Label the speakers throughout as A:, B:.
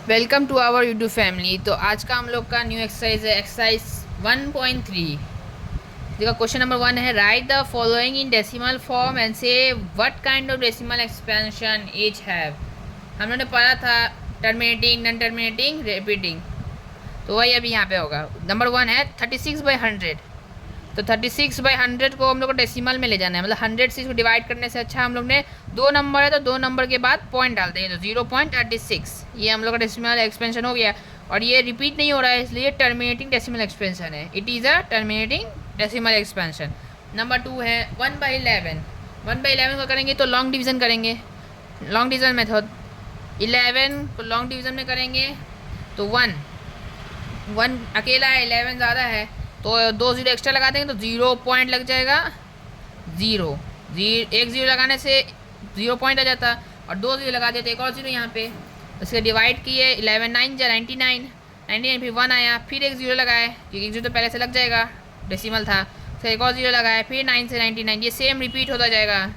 A: Welcome to our YouTube family. तो आज का हम लोग का न्यू एक्सरसाइज है एक्सरसाइज 1.3। देखो क्वेश्चन नंबर 1 है, write the following in decimal form and say what kind of decimal expansion each have. हम लोगों ने पढ़ा था टर्मिनेटिंग, नॉन टर्मिनेटिंग, रिपीटिंग, तो वही अभी यहाँ पे होगा। नंबर 1 है 36/100। तो 36/100 को हम लोग को डेसिमल में ले जाना है, मतलब 100 से इसको डिवाइड करने से अच्छा हम लोग ने दो नंबर है तो दो नंबर के बाद पॉइंट डाल देंगे, तो 0.36 ये हम लोग का डेसिमल एक्सपेंशन हो गया। और ये रिपीट नहीं हो रहा है इसलिए टर्मिनेटिंग डेसिमल एक्सपेंशन है, it is a terminating decimal expansion. Number 2 है 1/11। 1/11 को करेंगे तो लॉन्ग डिवीज़न करेंगे, लॉन्ग डिवीज़न मेथड। 11 को लॉन्ग डिवीज़न में करेंगे तो 1 अकेला है, 11 ज़्यादा है, तो 2 जीरो एक्स्ट्रा लगा देंगे तो 0 पॉइंट लग जाएगा। एक जीरो लगाने से 0 पॉइंट आ जाता, और 2 जीरो लगा देते एक और जीरो यहाँ पे। उसके डिवाइड किए, 11 9 जा 99, फिर 1 आया, फिर एक जीरो लगाए क्योंकि एक जीरो तो पहले से लग जाएगा, डेसिमल था, फिर एक और जीरो लगाए, फिर 9 से 99, ये सेम रिपीट होता जाएगा,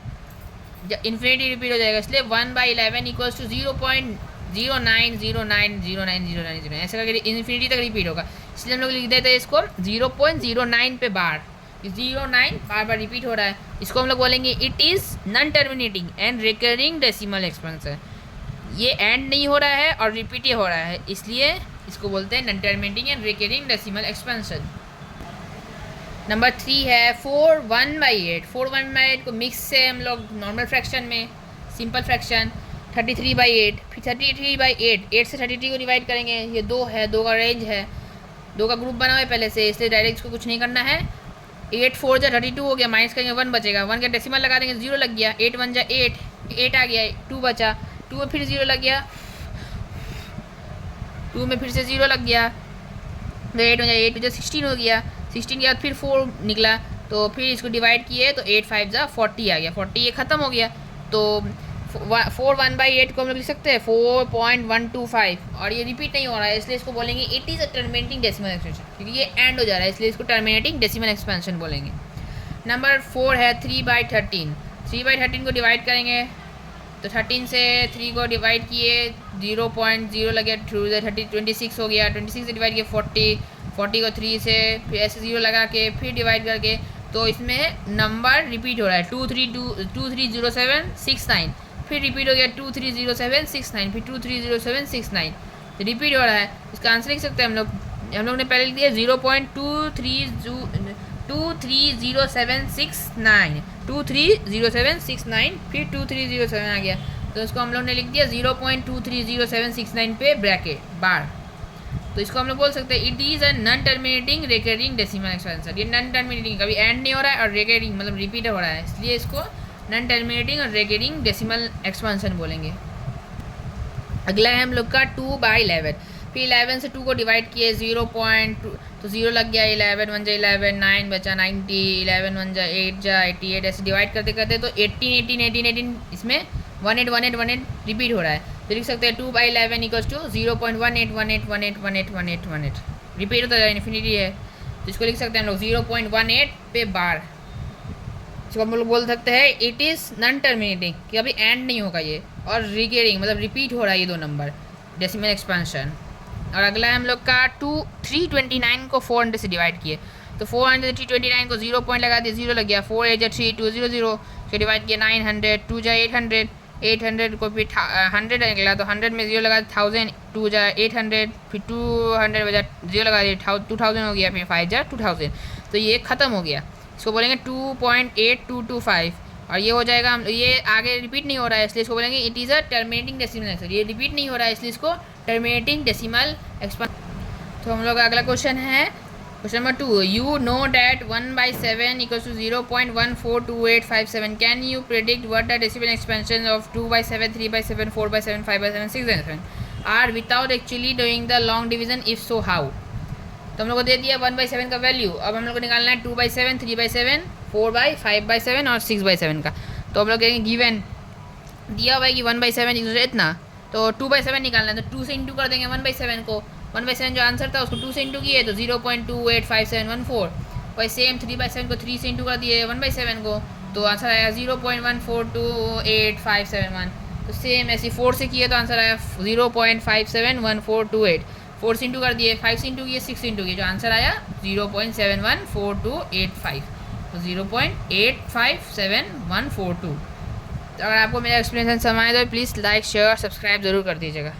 A: इन्फिनिटी रिपीट हो जाएगा। इसलिए 1/11 इक्वल्स टू 0.09090909 ऐसा करके इन्फिनिटी तक रिपीट होगा। इसलिए हम लोग लिख देते हैं इसको 0.09 पे बार, 09 बार बार रिपीट हो रहा है, इसको हम लोग बोलेंगे it is non terminating and recurring decimal expansion. ये एंड नहीं हो रहा है और रिपीट ही हो रहा है, इसलिए इसको बोलते हैं non terminating and recurring decimal expansion. Number 3 है 4/1/8। 4/1/8 को मिक्स से हम लोग नॉर्मल फ्रैक्शन में, सिंपल फ्रैक्शन 33/8, फिर 33/8, 8 से 33 को डिवाइड करेंगे, ये 2 है, 2 का रेंज है, 2 का ग्रुप बना हुआ है पहले से, इसलिए डायरेक्ट इसको कुछ नहीं करना है। 8 4 जा 32 हो गया, माइनस करेंगे 1 बचेगा, 1 का डेसिमल लगा देंगे 0 लग गया, 8 1 जा 8, 8 आ गया, 2 बचा, 2 में फिर 0 लग गया, 2 में फिर से 0 लग गया, तो 8 हो जाए 8 जा 16 हो गया, 16 के बाद फिर 4 निकला, तो फिर इसको डिवाइड किए तो 8 5 जा 40 आ गया, 40 ये ख़त्म हो गया। तो 4/1/8 को हम लोग लिख सकते हैं 4.125, और ये रिपीट नहीं हो रहा है इसलिए इसको बोलेंगे it is a terminating decimal expansion, क्योंकि ये एंड हो जा रहा है इसलिए इसको टर्मिनेटिंग डेसिमल एक्सपेंशन बोलेंगे। नंबर 4 है 3/13। 3/13 को डिवाइड करेंगे तो 13 से 3 को डिवाइड किए, 0.0 लगे, 26 हो गया, 26 से डिवाइड किए 40 को 3 से फिर ऐसे 0 लगा के फिर डिवाइड करके, तो इसमें नंबर रिपीट हो रहा है 230769, फिर रिपीट हो गया 230769, फिर 230769, तो रिपीट हो रहा है। इसका आंसर लिख सकते हैं हम लोग ने पहले लिख दिया 0.230769, 230769, फिर 2307 आ गया, तो इसको हम लोग ने लिख दिया 0.230769 पे ब्रैकेट बार, तो इसको हम लोग बोल सकते हैं it is a non terminating recurring decimal expansion. ये नॉन टर्मिनेटिंग, कभी एंड नहीं हो रहा है और रिकरिंग मतलब रिपीट हो रहा है, इसलिए इसको नॉन टर्मिनेटिंग और रिकरिंग डेसिमल एक्सपेंशन बोलेंगे। अगला है हम लोग का 2/11। फिर 11 से 2 को डिवाइड किए, 0.2 तो 0 लग गया, 11 1 जा 11, 9 बचा 90, 11 1 जा 8 जा 88, ऐसे डिवाइड करते करते तो 18 18 18 18 इसमें 18 18 18 रिपीट हो रहा है, तो लिख सकते हैं 2/11 इक्वल्स टू 0.1818181818 रिपीट होता है, इन्फिनिटी है, तो इसको लिख सकते हैं हम लोग 0.18 पे बार। इसको हम लोग बोल सकते हैं इट इज़ नॉन टर्मिनेटिंग, कि अभी एंड नहीं होगा ये, और रिकरिंग मतलब रिपीट हो रहा है ये दो नंबर, डेसिमल एक्सपेंशन। और अगला है हम लोग का 329 को 400 से डिवाइड किए, तो 400 329 को 0 पॉइंट लगा दिए, 0 लग गया, 4 8 जा 3 200 से डिवाइड किया 900, 2 जा 800, 800 को फिर 100 निकला तो 100 में 0 लगा 1000, 2 जा 800, फिर 200 बजा 0 लगा दिए 2000 हो गया, फिर 5 जा 2000, तो ये ख़त्म हो गया। इसको बोलेंगे 2.8225, और ये हो जाएगा, हम ये आगे रिपीट नहीं हो रहा है इसलिए इसको बोलेंगे it is a terminating decimal expansion. ये रिपीट नहीं हो रहा है इसलिए इसको टर्मिनेटिंग डेसिमल एक्सपेंशन। तो हम लोग का अगला क्वेश्चन है question number 2, you know that 1/7 equals to 0.142857, can you predict what the decimal expansion of 2/7 3/7 4/7 5/7 6/7 are without actually doing the long division, if so how. तो हम लोग को दे दिया 1/7 का वैल्यू, अब हम लोग को निकालना है 2/7 3/7 4/7 5/7 और 6/7 का। तो हम लोग कहेंगे गिवन दिया हुआ है कि 1/7 इतना, तो 2/7 निकालना है, तो 2 से इंटू कर देंगे 1/7 को, 1/7 जो आंसर था उसको 2 से इंटू किए तो 0.285714, वही सेम 3/7 को 3 से इंटू कर दिए 1/7 को, तो आंसर आएगा 0.142857 तो सेम ऐसे 4 से किए तो आंसर आया 0.571428। 4 से इंटू कर दिए, 5 से इंटू किए, 6 से इंटू किए, जो आंसर आया 0.714285। तो 0.857142। तो अगर आपको मेरा एक्सप्लेनेशन समझ आए तो प्लीज़ लाइक शेयर सब्सक्राइब ज़रूर कर दीजिएगा।